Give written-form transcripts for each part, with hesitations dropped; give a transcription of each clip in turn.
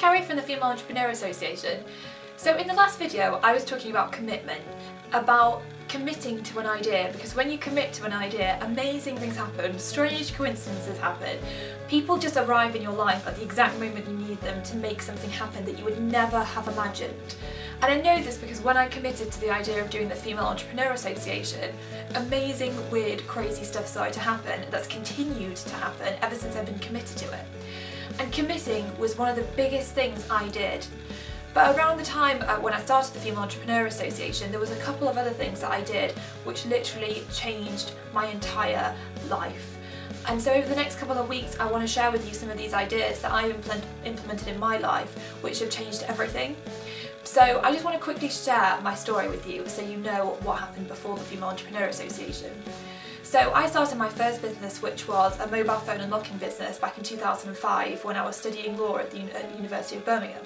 Carrie from the Female Entrepreneur Association. So in the last video I was talking about commitment, about committing to an idea, because when you commit to an idea, amazing things happen, strange coincidences happen. People just arrive in your life at the exact moment you need them to make something happen that you would never have imagined. And I know this because when I committed to the idea of doing the Female Entrepreneur Association, amazing, weird, crazy stuff started to happen that's continued to happen ever since I've been committed to it. And committing was one of the biggest things I did. But around the time when I started the Female Entrepreneur Association, there was a couple of other things that I did which literally changed my entire life. And so over the next couple of weeks I want to share with you some of these ideas that I implemented in my life which have changed everything. So I just want to quickly share my story with you so you know what happened before the Female Entrepreneur Association. So I started my first business, which was a mobile phone unlocking business, back in 2005 when I was studying law at the University of Birmingham.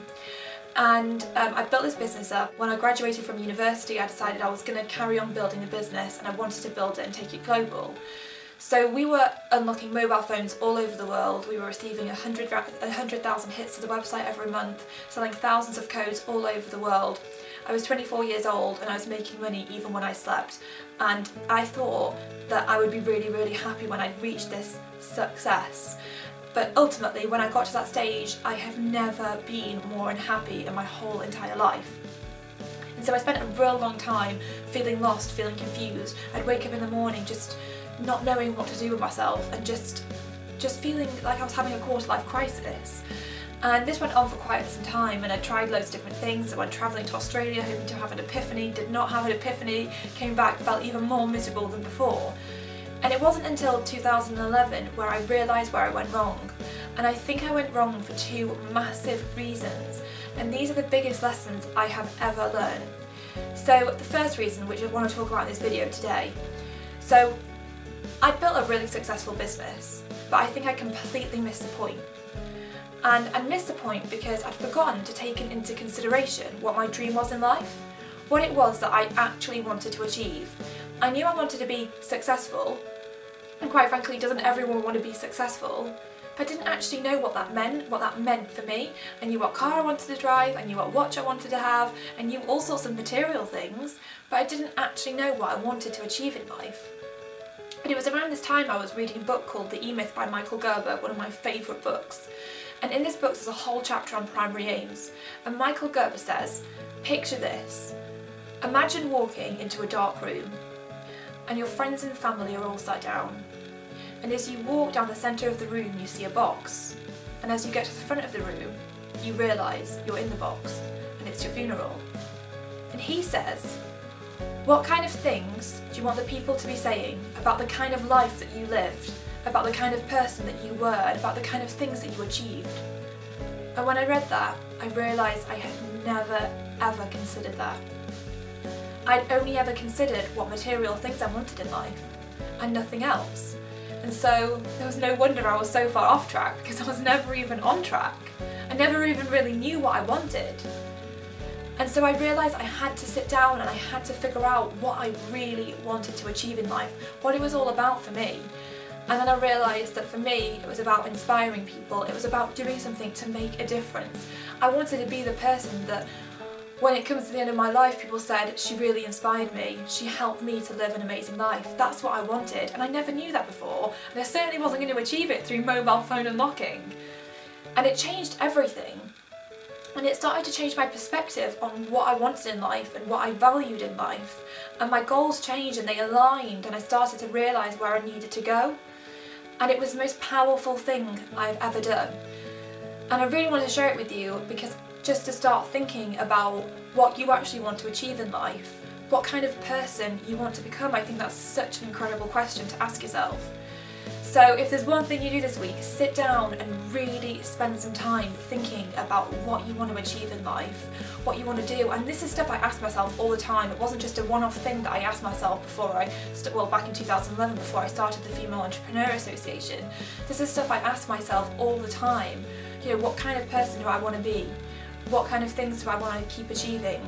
And I built this business up. When I graduated from university, I decided I was going to carry on building the business and I wanted to build it and take it global. So we were unlocking mobile phones all over the world. We were receiving 100,000 hits to the website every month, selling thousands of codes all over the world. I was 24 years old and I was making money even when I slept. And I thought that I would be really, really happy when I'd reached this success. But ultimately, when I got to that stage, I have never been more unhappy in my whole entire life. And so I spent a real long time feeling lost, feeling confused. I'd wake up in the morning just not knowing what to do with myself and just feeling like I was having a quarter-life crisis. And this went on for quite some time, and I tried loads of different things. I went travelling to Australia hoping to have an epiphany, did not have an epiphany, came back, felt even more miserable than before. And it wasn't until 2011 where I realised where I went wrong. And I think I went wrong for two massive reasons, and these are the biggest lessons I have ever learned. So the first reason, which I want to talk about in this video today, so I'd built a really successful business, but I think I completely missed the point. And I missed the point because I'd forgotten to take into consideration what my dream was in life, what it was that I actually wanted to achieve. I knew I wanted to be successful, and quite frankly, doesn't everyone want to be successful? But I didn't actually know what that meant for me. I knew what car I wanted to drive, I knew what watch I wanted to have, I knew all sorts of material things, but I didn't actually know what I wanted to achieve in life. But it was around this time I was reading a book called The E-Myth by Michael Gerber, one of my favourite books. And in this book there's a whole chapter on primary aims. And Michael Gerber says, picture this. Imagine walking into a dark room and your friends and family are all sat down. And as you walk down the centre of the room you see a box. And as you get to the front of the room you realise you're in the box and it's your funeral. And he says, what kind of things do you want the people to be saying about the kind of life that you lived, about the kind of person that you were, and about the kind of things that you achieved? And when I read that, I realised I had never ever considered that. I'd only ever considered what material things I wanted in life, and nothing else. And so there was no wonder I was so far off track, because I was never even on track. I never even really knew what I wanted. And so I realised I had to sit down and I had to figure out what I really wanted to achieve in life, what it was all about for me. And then I realised that for me it was about inspiring people, it was about doing something to make a difference. I wanted to be the person that when it comes to the end of my life people said, she really inspired me, she helped me to live an amazing life. That's what I wanted, and I never knew that before, and I certainly wasn't going to achieve it through mobile phone unlocking. And it changed everything. And it started to change my perspective on what I wanted in life and what I valued in life. And my goals changed and they aligned, and I started to realise where I needed to go. And it was the most powerful thing I've ever done. And I really wanted to share it with you because just to start thinking about what you actually want to achieve in life, what kind of person you want to become, I think that's such an incredible question to ask yourself. So if there's one thing you do this week, sit down and really spend some time thinking about what you want to achieve in life, what you want to do. And this is stuff I ask myself all the time. It wasn't just a one-off thing that I asked myself before back in 2011 before I started the Female Entrepreneur Association. This is stuff I ask myself all the time. You know, what kind of person do I want to be? what kind of things do I want to keep achieving,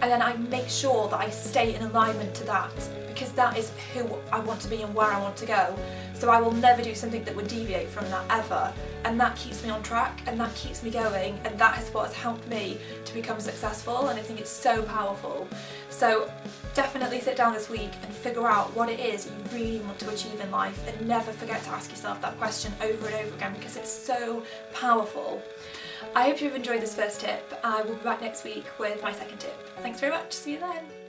and then I make sure that I stay in alignment to that, because that is who I want to be and where I want to go. So I will never do something that would deviate from that ever, and that keeps me on track and that keeps me going, and that is what has helped me to become successful, and I think it's so powerful. So definitely sit down this week and figure out what it is you really want to achieve in life, and never forget to ask yourself that question over and over again, because it's so powerful. I hope you've enjoyed this first tip. I will be back next week with my second tip. Thanks very much, see you then.